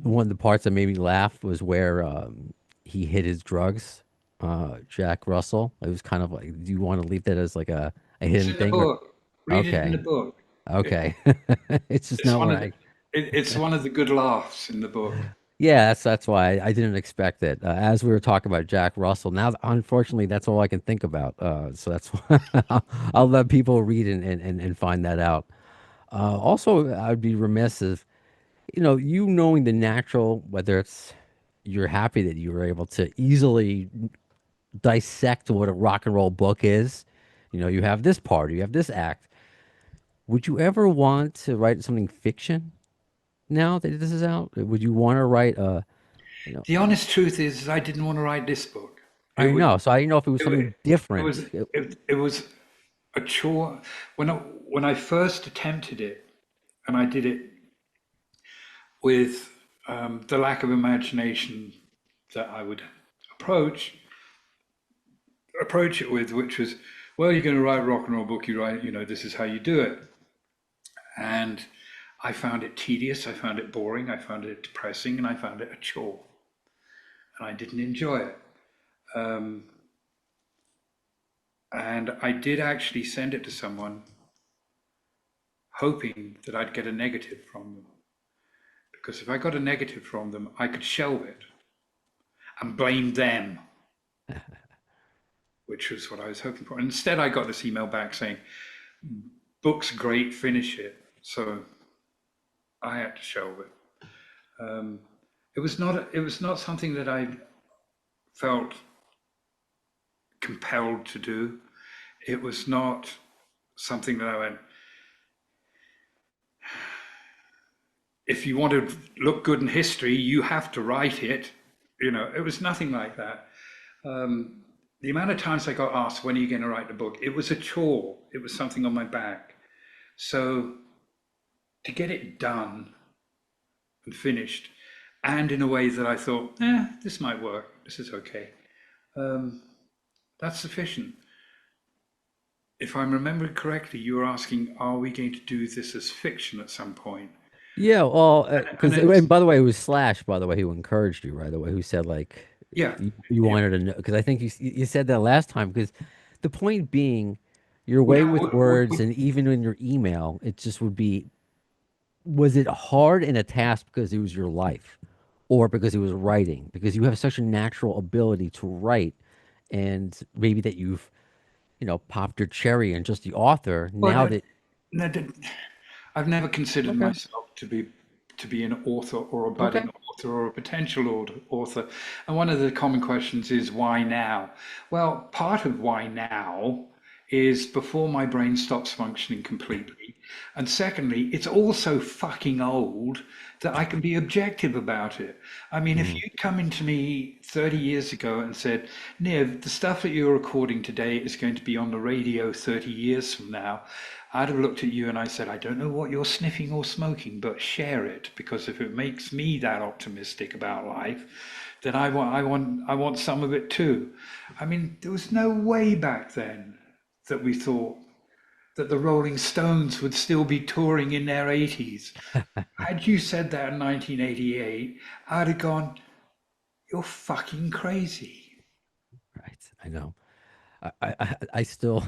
one of the parts that made me laugh was where he hid his drugs, Jack Russell. It was kind of like, do you want to leave that as like a
It's
hidden
in the
thing? Or
book. Read it in
okay,
the book.
okay, it's just
It's
not
one
what
of the,
I.
it's one of the good laughs in the book.
Yeah, that's why I didn't expect it. As we were talking about Jack Russell, now unfortunately that's all I can think about. So that's why I'll let people read and find that out. Also, I'd be remiss if you knowing the natural, whether it's you're happy that you were able to easily dissect what a rock and roll book is. You have this part, you have this act. Would you ever want to write something fiction now that this is out? Would you want to write a, you know,
The honest truth is, I didn't want to write this book. It
I
was,
know. So I didn't know if it was
it, wa-
something
it was,
different.
it was a chore. When I first attempted it, and I did it with the lack of imagination that I would approach approach it with, which was, well, you're going to write a rock and roll book, you write, this is how you do it. And I found it tedious, I found it boring, I found it depressing, and I found it a chore. And I didn't enjoy it. Um, and I did actually send it to someone, hoping that I'd get a negative from them. Because if I got a negative from them, I could shelve it and blame them, which was what I was hoping for. And instead, I got this email back saying, book's great, finish it. So I had to shelve it. Um, it was not something that I felt compelled to do. It was not something that I went, if you want to look good in history, you have to write it. It was nothing like that. The amount of times I got asked, when are you going to write the book? It was a chore. It was something on my back. So to get it done and finished, and in a way that I thought, this might work. This is okay. Um, that's sufficient. If I'm remembering correctly, you were asking, are we going to do this as fiction at some point?
Yeah, well,
And
because
it's,
and by the way, it was Slash, by the way, who encouraged you, right? The way who said like
yeah,
you
yeah.
wanted to know, because I think you said that last time. Because the point being, your
We
way
have,
with words, and even in your email, it just would be, was it hard in a task because it was your life, or because it was writing? Because you have such a natural ability to write, and maybe that you've popped your cherry and just the author.
well,
Now
no,
that
no, I've never considered
okay,
myself to be an author or a
okay,
budding author or a potential author. And one of the common questions is, why now? Well, part of why now is before my brain stops functioning completely. And secondly, it's also fucking old that I can be objective about it. I mean, if
mhm.
you'd come into me 30 years ago and said, Niv, the stuff that you're recording today is going to be on the radio 30 years from now, I'd have looked at you and I said, I don't know what you're sniffing or smoking, but share it, because if it makes me that optimistic about life, then I want some of it too. I mean, there was no way back then that we thought that the Rolling Stones would still be touring in their 80s. Had you said that in 1988, I'd have gone, you're fucking crazy.
Right, I know. I still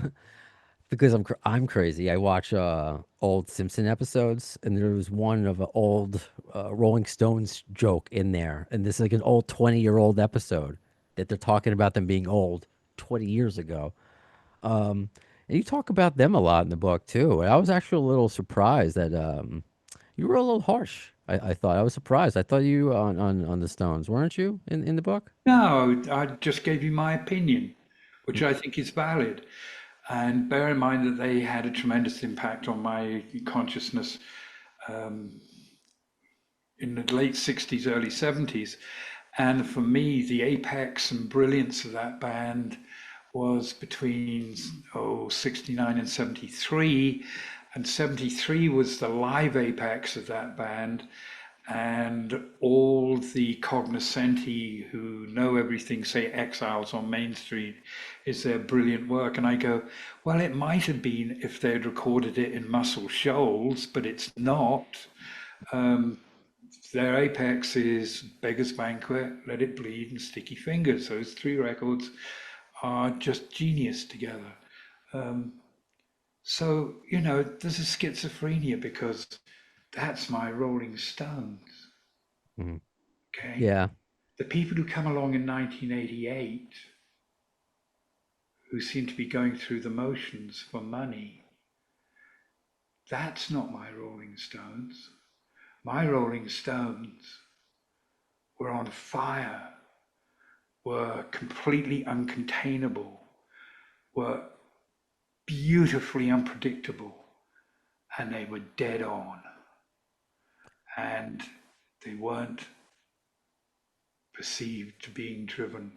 because I'm crazy. I watch old Simpson episodes, and there was one of an old Rolling Stones joke in there, and this is like an old 20-year-old episode that they're talking about them being old 20 years ago. And you talk about them a lot in the book too. And I was actually a little surprised that you were a little harsh. I thought I was surprised. I thought you on the Stones, weren't you in the book?
No, I just gave you my opinion, which I think is valid. And bear in mind that they had a tremendous impact on my consciousness in the late 60s, early 70s. And for me, the apex and brilliance of that band was between 69 and 73. And 73 was the live apex of that band. And all the cognoscenti who know everything say Exiles on Main Street is their brilliant work. And I go, well, it might have been if they'd recorded it in Muscle Shoals, but it's not. Their apex is Beggar's Banquet, Let It Bleed, and Sticky Fingers. Those three records are just genius together. So, there's a schizophrenia because that's my Rolling Stones.
Mhm.
Okay.
Yeah.
The people who come along in 1988 who seem to be going through the motions for money, that's not my Rolling Stones. My Rolling Stones were on fire, were completely uncontainable, were beautifully unpredictable, and they were dead on. And they weren't perceived to being driven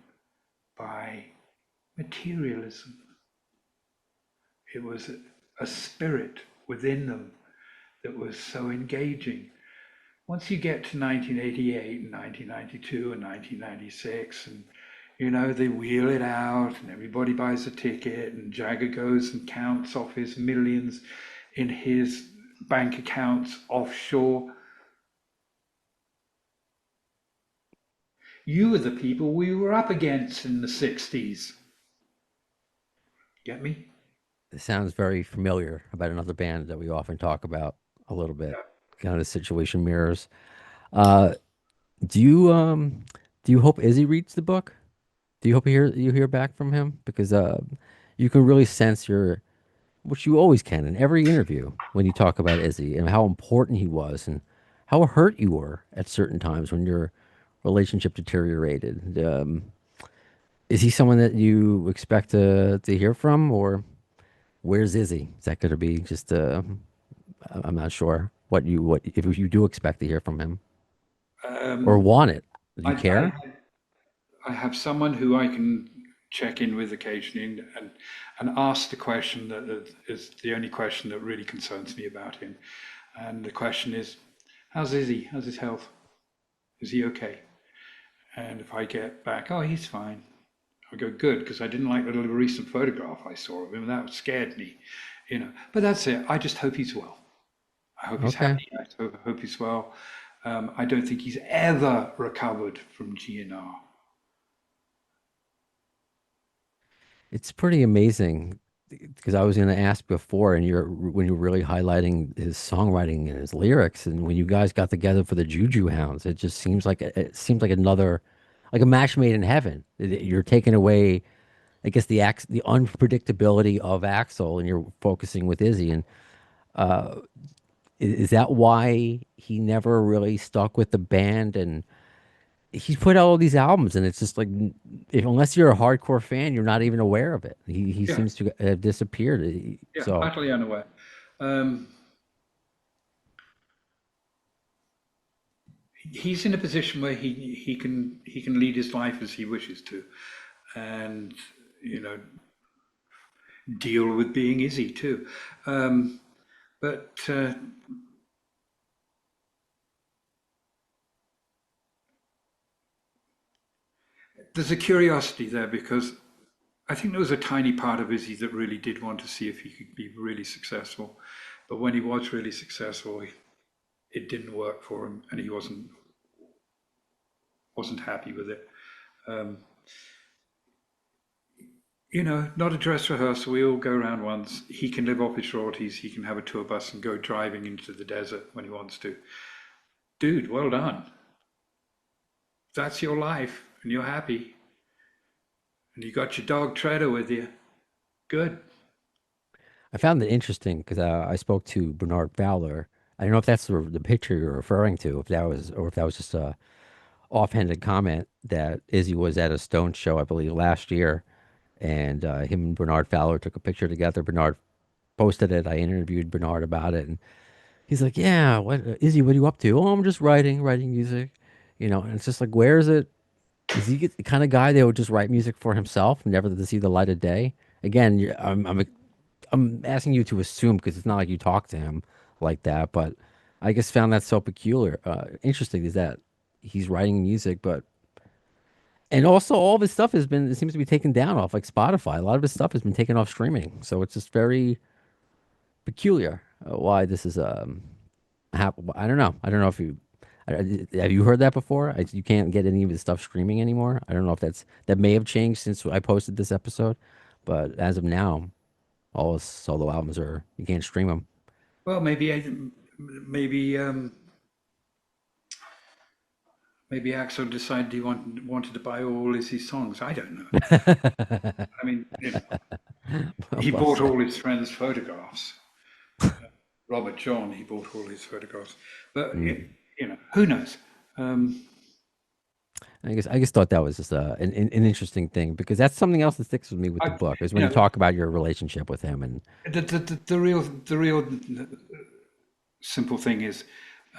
by materialism. It was a spirit within them that was so engaging. Once you get to 1988 and 1992 and 1996, and they wheel it out and everybody buys a ticket, and Jagger goes and counts off his millions in his bank accounts offshore. You were the people we were up against in the 60s. Get me?
It sounds very familiar about another band that we often talk about a little bit.
Yeah.
Kind of situation mirrors. Uh, do you do you hope Izzy reads the book? Do you hope you hear back from him? Because you can really sense your, which you always can in every interview when you talk about Izzy and how important he was and how hurt you were at certain times when your relationship deteriorated. Is he someone that you expect to hear from, or where's Izzy? Is that going to be just? I'm not sure what if you do expect to hear from him or
Um,
want it. Do you
I,
care?
I, I have someone who I can check in with occasionally and ask the question that is the only question that really concerns me about him. And the question is, how's Izzy? How's his health? Is he okay? And if I get back, oh, he's fine, I go, good, because I didn't like the little recent photograph I saw of him. That scared me. But that's it. I just hope he's well. I hope he's
Okay.
happy. I hope he's well. I don't think he's ever recovered from GNR.
It's pretty amazing because I was going to ask before, and you're when you're really highlighting his songwriting and his lyrics, and when you guys got together for the Juju Hounds, it just seems like it seems like another, like a match made in heaven. You're taking away, I guess, the unpredictability of Axel, and you're focusing with Izzy. And is that why he never really stuck with the band? And he's put out all these albums, and it's just like, unless you're a hardcore fan, you're not even aware of it. He
Yeah,
seems to have disappeared.
yeah,
So
utterly unaware. Um, he's in a position where he can lead his life as he wishes to, and you know deal with being Izzy too. But there's a curiosity there because I think there was a tiny part of Izzy that really did want to see if he could be really successful. But when he was really successful, it didn't work for him, and he wasn't happy with it. Um, not a dress rehearsal. We all go around once. He can live off his royalties. He can have a tour bus and go driving into the desert when he wants to. Dude, well done. That's your life, and you're happy, and you got your dog Treader with you. Good.
I found it interesting because I spoke to Bernard Fowler. I don't know if that's the picture you're referring to, if that was, or if that was just a offhanded comment that Izzy was at a Stone show, I believe, last year, and him and Bernard Fowler took a picture together. Bernard posted it. I interviewed Bernard about it, and he's like, "Yeah, what Izzy? What are you up to?" "Oh, I'm just writing music." And it's just like, where is it? Is he the kind of guy that would just write music for himself, never to see the light of day? Again, I'm asking you to assume because it's not like you talk to him like that, but I just found that so peculiar. Interesting is that he's writing music, but and also all of his stuff has been, it seems to be taken down off like Spotify. A lot of his stuff has been taken off streaming, so it's just very peculiar why this is I don't know. I don't know if have you heard that before? You can't get any of his stuff streaming anymore. I don't know if that may have changed since I posted this episode, but as of now, all his solo albums are, you can't stream them.
Well, maybe Maybe Axel decided wanted to buy all Izzy's songs. I don't know. I mean, he
Well
bought
said.
all his friends' photographs. Robert John, he bought all his photographs. But,
Mm.
who knows? Um,
I just thought that was just an interesting thing because that's something else that sticks with me with the
I,
book is
you
when you
know,
talk about your relationship with him and
the real simple thing is,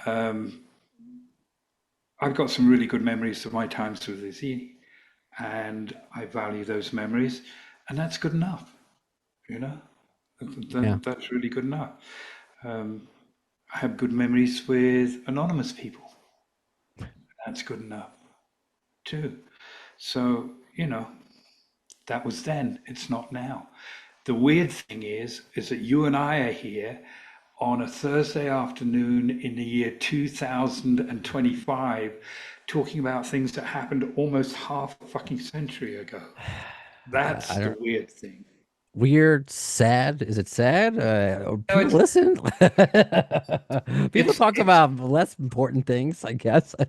um, I've got some really good memories of my times with Izzy, and I value those memories, and that's good enough. You know,
yeah.
that's really good enough. I have good memories with anonymous people. That's good enough too. So, that was then. It's not now. The weird thing is that you and I are here on a Thursday afternoon in the year 2025 talking about things that happened almost half a fucking century ago.
I
That's the
don't
weird thing.
weird, sad. Is it sad? Or
No,
people listen. People talk
it's
about less important things, I guess.
you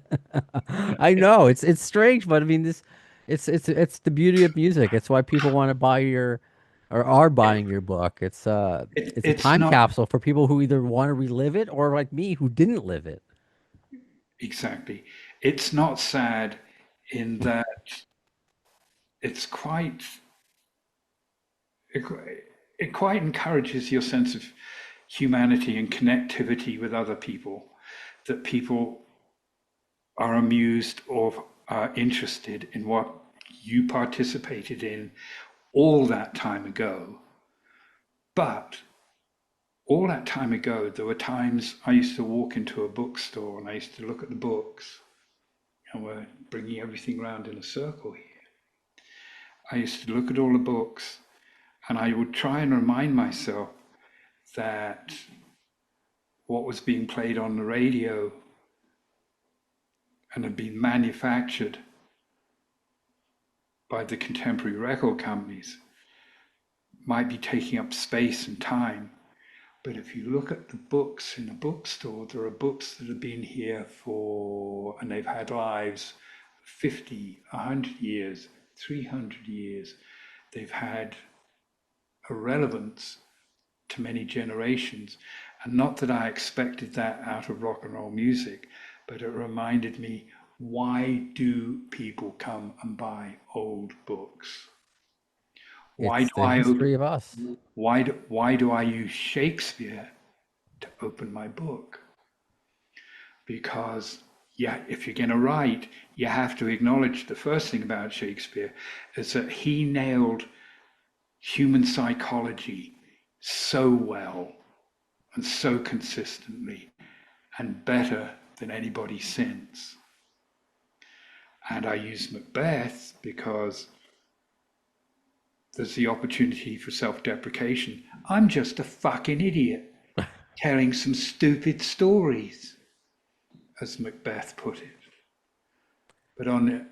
know,
I know it's strange, but I mean this, it's the beauty of music. It's why people want to buy your, or are buying your book. It's a
it's
time
not
capsule for people who either want to relive it or like me who didn't live it.
exactly. It's not sad in that it's quite it, it quite encourages your sense of humanity and connectivity with other people, that people are amused or are interested in what you participated in all that time ago. But all that time ago, there were times I used to walk into a bookstore and I used to look at the books, and we're bringing everything around in a circle here. I used to look at all the books and I would try and remind myself that what was being played on the radio and had been manufactured by the contemporary record companies might be taking up space and time. But if you look at the books in a bookstore, there are books that have been here and they've had lives 50, 100 years, 300 years. They've had a relevance to many generations. And not that I expected that out of rock and roll music, but it reminded me, why do people come and buy old books? Why
It's
do
the
I
history of us.
why do I use Shakespeare to open my book? Because yeah, if you're going to write, you have to acknowledge the first thing about Shakespeare is that he nailed human psychology so well and so consistently and better than anybody since. And I use Macbeth because there's the opportunity for self deprecation. I'm just a fucking idiot telling some stupid stories, as Macbeth put it.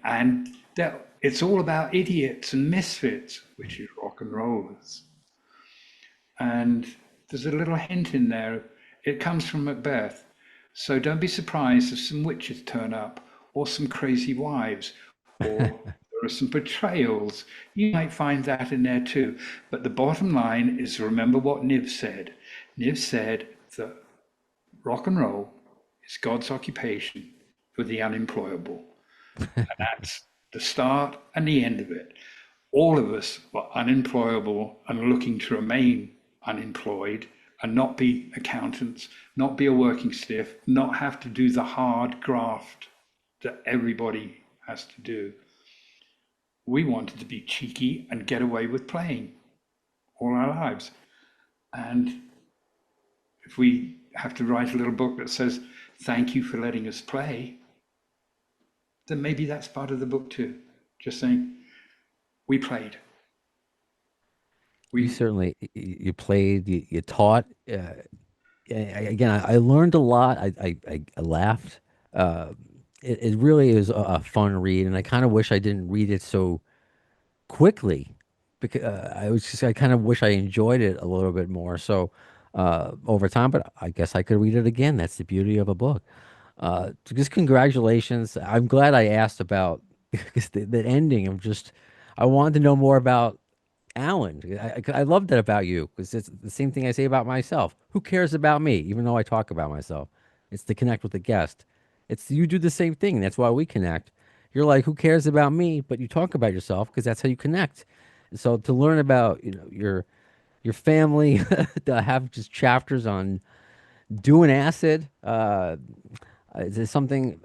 And that it's all about idiots and misfits, which is rock and rollers. And there's a little hint in there. It comes from Macbeth. So don't be surprised if some witches turn up, or some crazy wives, or there are some betrayals. You might find that in there too. But the bottom line is, remember what Niv said. Niv said that rock and roll is God's occupation for the unemployable. And that's the start and the end of it. All of us are unemployable and looking to remain unemployed and not be accountants, not be a working stiff, not have to do the hard graft that everybody has to do. We wanted to be cheeky and get away with playing all our lives. And if we have to write a little book that says, thank you for letting us play, then maybe that's part of the book too. Just saying, we played.
You
We
certainly you played, you taught. Again, I learned a lot. I laughed. Uh, it really is a fun read, and I kind of wish I didn't read it so quickly because I kind of wish I enjoyed it a little bit more. So over time, but I guess I could read it again. That's the beauty of a book. Just congratulations. I'm glad I asked about because the ending of just, I wanted to know more about Alan. I love that about you because it's the same thing I say about myself. Who cares about me, even though I talk about myself? It's to connect with the guest. It's you do the same thing. That's why we connect. You're like, who cares about me? But you talk about yourself because that's how you connect. And so to learn about your family, to have just chapters on doing acid, is something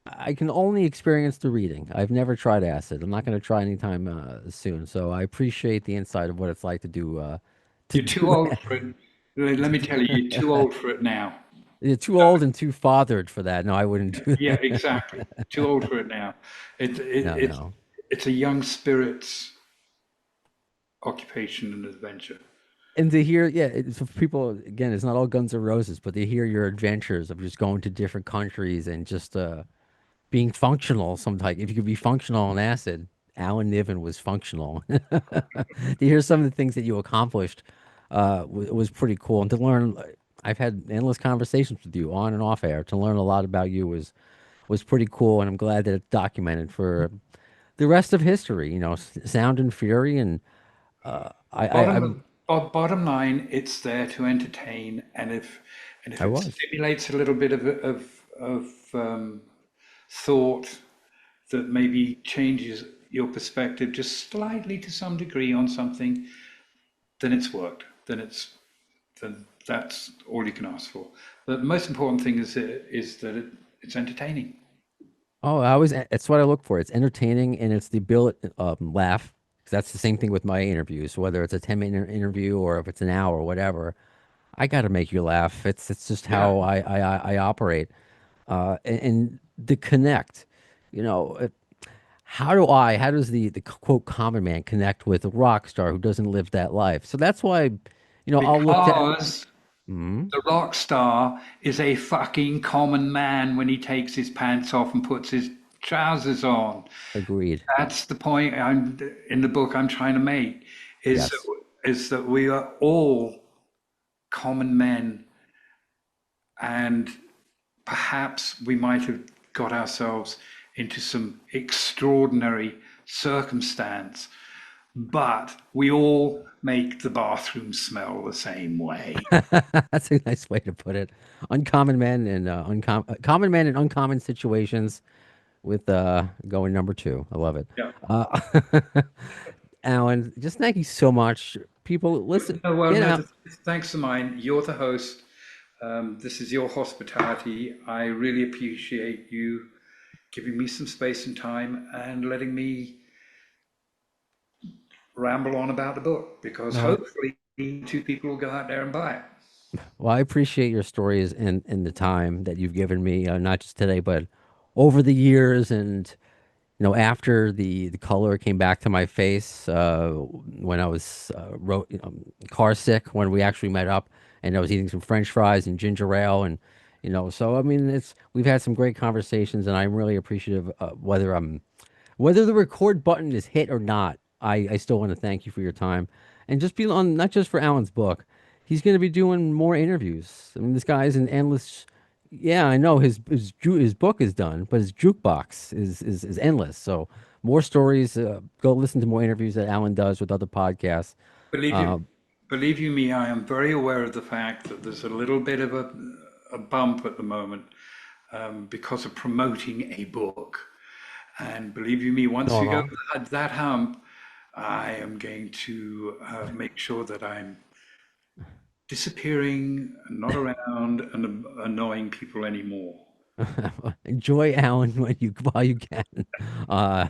I can only experience through reading. I've never tried acid. I'm not going to try anytime soon. So I appreciate the insight of what it's like to
You're too
do.
old for it. Let
To
me
do
tell you, you're too old for it now.
You're too old and too fathered for that. No, I wouldn't do
Yeah,
that.
exactly. Too old for it now. It, it,
No,
it's
no.
it's a young spirit's occupation and adventure.
And to hear, yeah, it's for people again. It's not all guns and roses, but to hear your adventures of just going to different countries and just being functional. Sometimes, if you could be functional on acid, Alan Niven was functional. To hear some of the things that you accomplished was pretty cool, and to learn. I've had endless conversations with you on and off air. To learn a lot about you was pretty cool, and I'm glad that it's documented for the rest of history. Sound and Fury, and I'm
Bottom line, it's there to entertain, and if
I
it
was.
stimulates a little bit of thought that maybe changes your perspective just slightly to some degree on something, then it's worked. Then that's all you can ask for. But the most important thing is that it's entertaining.
Oh, I always, it's what I look for. It's entertaining and it's the ability laugh. 'Cause that's the same thing with my interviews, whether it's a 10-minute interview or if it's an hour or whatever. I got to make you laugh. It's just
Yeah.
how I operate. And the connect, you know, how does the quote common man connect with a rock star who doesn't live that life? So that's why, I'll look at,
Because
Mhm.
the rock star is a fucking common man when he takes his pants off and puts his trousers on.
Agreed.
That's the point in the book I'm trying to make is
Yes.
is that we are all common men, and perhaps we might have got ourselves into some extraordinary circumstance, but we all make the bathroom smell the same way.
That's a nice way to put it. Uncommon men and common men in uncommon situations with going number two. I love it.
Yeah.
Uh, Alan, just thank you so much. People, listen,
No, well,
get
no,
out.
thanks to mine. You're the host. This is your hospitality. I really appreciate you giving me some space and time and letting me ramble on about the book because
No,
hopefully two people will go out there and buy it.
well, I appreciate your stories and the time that you've given me, not just today, but over the years. And after the color came back to my face when I was car sick, when we actually met up, and I was eating some French fries and ginger ale, and so I mean, it's we've had some great conversations, and I'm really appreciative whether the record button is hit or not. I still want to thank you for your time, and just be on not just for Alan's book. He's going to be doing more interviews. I mean, this guy is an endless. Yeah, I know his book is done, but his jukebox is endless. So more stories. Go listen to more interviews that Alan does with other podcasts.
Believe you,
Uh,
believe you me, I am very aware of the fact that there's a little bit of a bump at the moment because of promoting a book. And believe you me, once we go
Normal.
that hump, I am going to make sure that I'm disappearing, not around, and annoying people anymore.
Enjoy Alan while you can. Uh,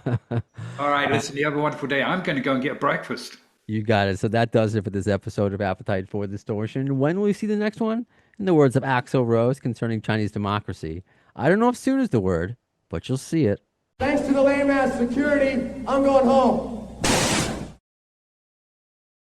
All right, listen, you have a wonderful day. I'm going to go and get breakfast.
You got it. So that does it for this episode of Appetite for Distortion. When will we see the next one? In the words of Axel Rose concerning Chinese democracy, I don't know if soon is the word, but you'll see it.
Thanks to the lame ass security, I'm going home.